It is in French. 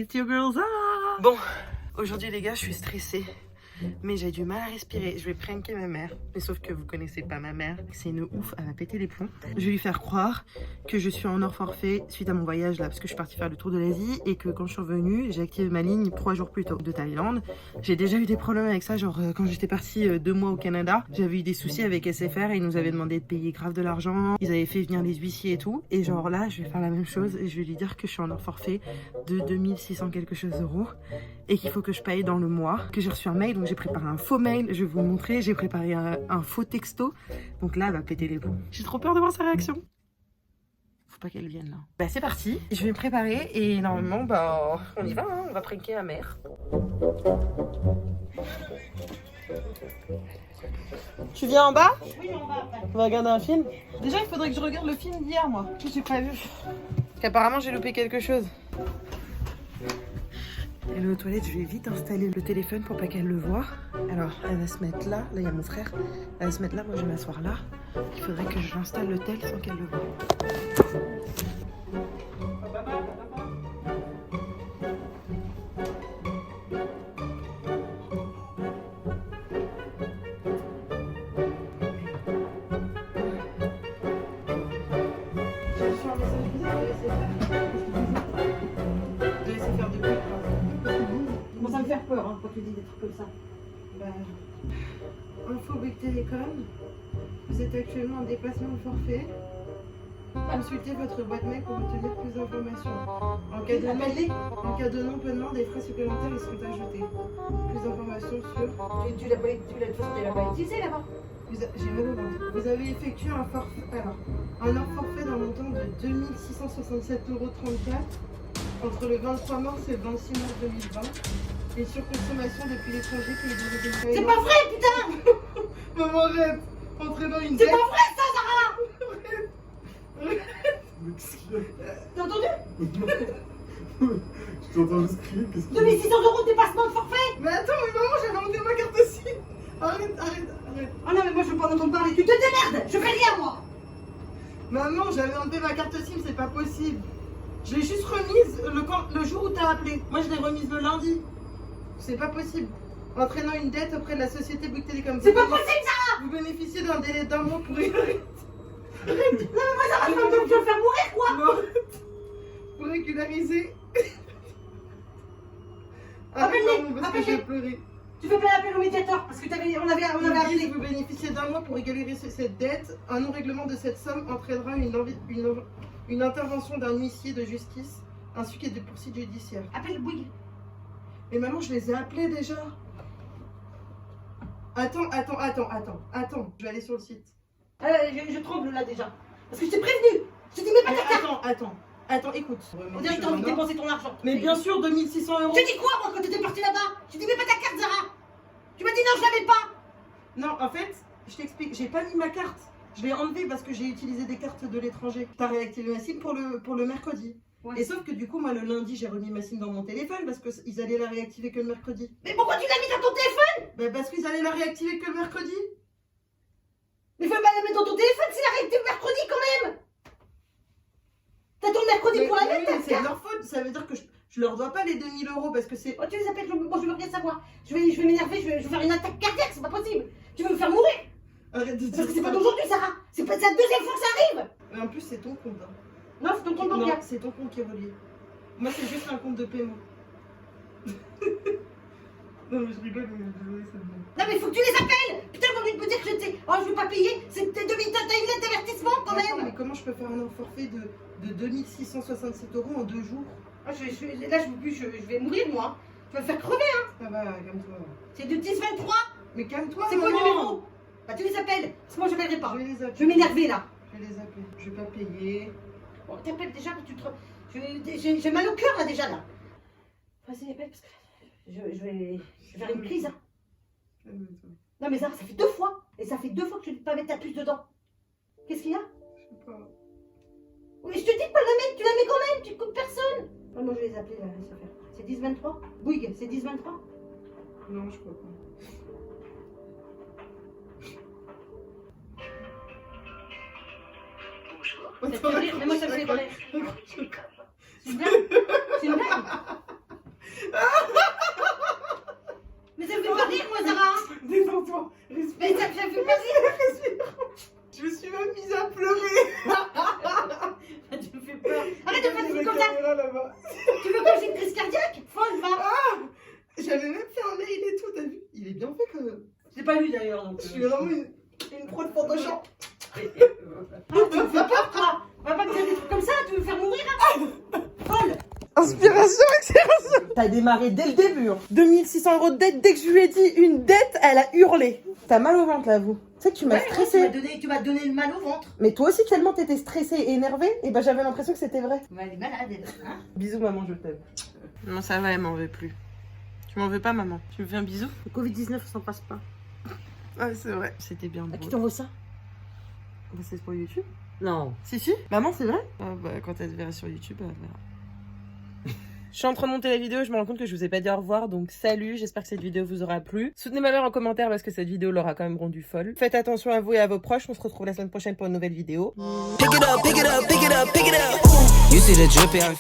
it's your girls. Ah bon, aujourd'hui les gars, je suis stressée. Mais j'ai du mal à respirer. Je vais pranker ma mère. Mais sauf que vous connaissez pas ma mère. C'est une ouf, elle va péter les plombs. Je vais lui faire croire que je suis en hors forfait suite à mon voyage là. Parce que je suis partie faire le tour de l'Asie. Et que quand je suis revenue, j'ai activé ma ligne 3 jours plus tôt de Thaïlande. J'ai déjà eu des problèmes avec ça. Genre quand j'étais partie 2 mois au Canada, j'avais eu des soucis avec SFR. Et ils nous avaient demandé de payer grave de l'argent. Ils avaient fait venir les huissiers et tout. Et genre là, je vais faire la même chose. Et je vais lui dire que je suis en hors forfait de 2600 quelque chose euros. Et qu'il faut que je paye dans le mois. Que j'ai reçu un mail. Donc j'ai préparé un faux mail, je vais vous le montrer, j'ai préparé un faux texto. Donc là, elle va péter les plombs. J'ai trop peur de voir sa réaction. Faut pas qu'elle vienne là. Bah c'est parti, je vais me préparer et normalement, bah on y va, hein. On va pranker ma mère. Tu viens en bas? Oui, on va après. On va regarder un film? Déjà, il faudrait que je regarde le film d'hier, moi. Que j'ai pas vu. Parce qu'apparemment, j'ai loupé quelque chose. Elle est aux toilettes, je vais vite installer le téléphone pour pas qu'elle le voie. Alors, elle va se mettre là. Là, il y a mon frère. Elle va se mettre là, moi je vais m'asseoir là. Il faudrait que je l'installe le tel sans qu'elle le voie. Ça me fait peur hein, quand tu dis des trucs comme ça. Info Bouygues Télécom, vous êtes actuellement en déplacement au forfait. Consultez votre boîte mail pour obtenir plus d'informations. En cas de non-paiement, des frais supplémentaires y seront ajoutés. Plus d'informations sur... Tu l'as pas utilisé là-bas. J'ai mal au ventre. Vous avez effectué un forfait, un hors forfait d'un montant de 2667,34 € entre le 23 mars et le 26 mars 2020. Et sur consommation depuis l'étranger qui est dirigé de C'est pas vrai, putain. Maman, arrête. Entraînant une C'est dette. pas vrai ça, Sarah. T'as entendu? Je t'entends juste crier, qu'est-ce que 2600 € de dépassement de forfait. Mais attends, mais maman, j'avais enlevé ma carte SIM. Arrête. Ah non, mais moi je veux pas entendre parler. Tu te démerdes. Je fais rien, moi. Maman, j'avais enlevé ma carte SIM, c'est pas possible. Je l'ai juste remise le jour où t'as appelé. Moi, je l'ai remise le lundi. C'est pas possible. Entraînant une dette auprès de la société Bouygues Télécom. C'est pas possible, Sarah. Vous bénéficiez d'un délai d'un mois pour régulariser. Non, mais moi, Sarah, tu vas me faire mourir, quoi. Non. Pour régulariser. Appelle-les, Parce que j'ai pleuré. Tu fais pas l'appel au médiateur parce que on avait appelé. Vous bénéficiez d'un mois pour régulariser cette dette. Un non-règlement de cette somme entraînera une intervention d'un huissier de justice ainsi que des poursuites judiciaires. Appelle Bouygues. Mais maman, je les ai appelés déjà. Attends. Je vais aller sur le site. Je tremble là déjà. Parce que je t'ai prévenu. Je t'ai dit, mais pas ta carte. Attends, écoute. On dirait que t'as envie de dépenser ton argent. Mais bien sûr, 2600 €. Je t'ai dit quoi, moi, quand t'étais parti là-bas? Je t'ai dit, mais pas ta carte, Zara. Tu m'as dit non, je l'avais pas. Non, en fait, je t'explique. J'ai pas mis ma carte. Je l'ai enlevée parce que j'ai utilisé des cartes de l'étranger. T'as réactivé ma SIM pour le mercredi. Ouais. Et sauf que du coup, moi, le lundi, j'ai remis ma SIM dans mon téléphone parce qu'ils allaient la réactiver que le mercredi. Mais pourquoi tu l'as mis dans ton téléphone? Bah, parce qu'ils allaient la réactiver que le mercredi. Mais faut pas la mettre dans ton téléphone, c'est la réactive mercredi quand même. T'as ton mercredi pour la mettre, ta c'est carte. leur faute. Ça veut dire que je leur dois pas les 2000 € parce que c'est... Oh, tu les appelles, moi je veux rien savoir. Je vais m'énerver, je vais faire une attaque cardiaque, c'est pas possible. Tu veux me faire mourir? Arrête de dire Parce que c'est ça. pas d'aujourd'hui, Sarah. C'est la deuxième fois que ça arrive. Mais en plus, c'est ton compte. Hein. Non, c'est ton compte Non, bancaire. c'est ton compte qui est relié. Moi, c'est juste un compte de paiement. Non, mais je rigole, mais désolé, ça me fait. Non, mais faut que tu les appelles. Putain, au lieu de me dire que je vais pas payer, c'est t'as une lettre d'avertissement quand Attends, même. mais comment je peux faire un forfait de 2667 € en 2 jours? Ah, là, je veux plus, je vais mourir, moi. Tu vas me faire crever, hein. Ça va, calme-toi. C'est de 10-23. Mais calme-toi, C'est quoi le maman. numéro? Bah, tu les appelles. Parce que moi, je n'appellerai pas. Je vais les appeler. Je vais m'énerver, là. Je vais les appeler. Je vais pas payer. Bon, t'appelles déjà, tu te... J'ai mal au cœur, là, déjà, là. Vas-y, appelle, parce que je vais faire une crise, hein. Calme-toi. Non, mais ça fait 2 fois. Et ça fait 2 fois que tu ne peux pas mettre ta puce dedans. Qu'est-ce qu'il y a? Je sais pas. Oui, je te dis de pas la mettre, tu la mets quand même, tu coupes personne. Ah, moi, je vais les appeler, là, laisse faire. C'est 10-23? Bouygues, c'est 10-23? Non, je crois pas. Ça te fait rire, mais moi ça me fait rire. C'est une blague? C'est une blague? maman. Tu veux que j'ai une crise cardiaque? Folle, va. J'avais même fait un mail et tout, t'as vu? Il est bien fait quand même. Je l'ai pas lu d'ailleurs, donc. Je suis vraiment une pro de Photoshop. Ah, tu me fais peur, toi. On va pas me dire des trucs comme ça, tu veux me faire mourir, hein? Folle. Inspiration, accélération. T'as démarré dès le début. 2600 € de dette. Dès que je lui ai dit une dette, elle a hurlé. T'as mal au ventre là, vous. Tu sais que tu m'as stressée. Tu m'as donné le mal au ventre. Mais toi aussi, tellement t'étais stressée et énervée, et ben j'avais l'impression que c'était vrai. Elle est malade, elle. Hein? Bisous, maman, je t'aime. Non, ça va, elle m'en veut plus. Tu m'en veux pas, maman? Tu me fais un bisou? Le Covid-19, ça passe pas. Ah, c'est vrai. C'était bien À qui drôle. t'envoie ça? Bah, c'est pour YouTube. Non. Si. Maman, c'est vrai? Bah, quand elle te verra sur YouTube, elle verra. Je suis en train de monter la vidéo, je me rends compte que je vous ai pas dit au revoir, donc salut, j'espère que cette vidéo vous aura plu. Soutenez ma mère en commentaire parce que cette vidéo l'aura quand même rendue folle. Faites attention à vous et à vos proches, on se retrouve la semaine prochaine pour une nouvelle vidéo. Pick it up, pick it up, pick it up, pick it up. You see the drip, yeah.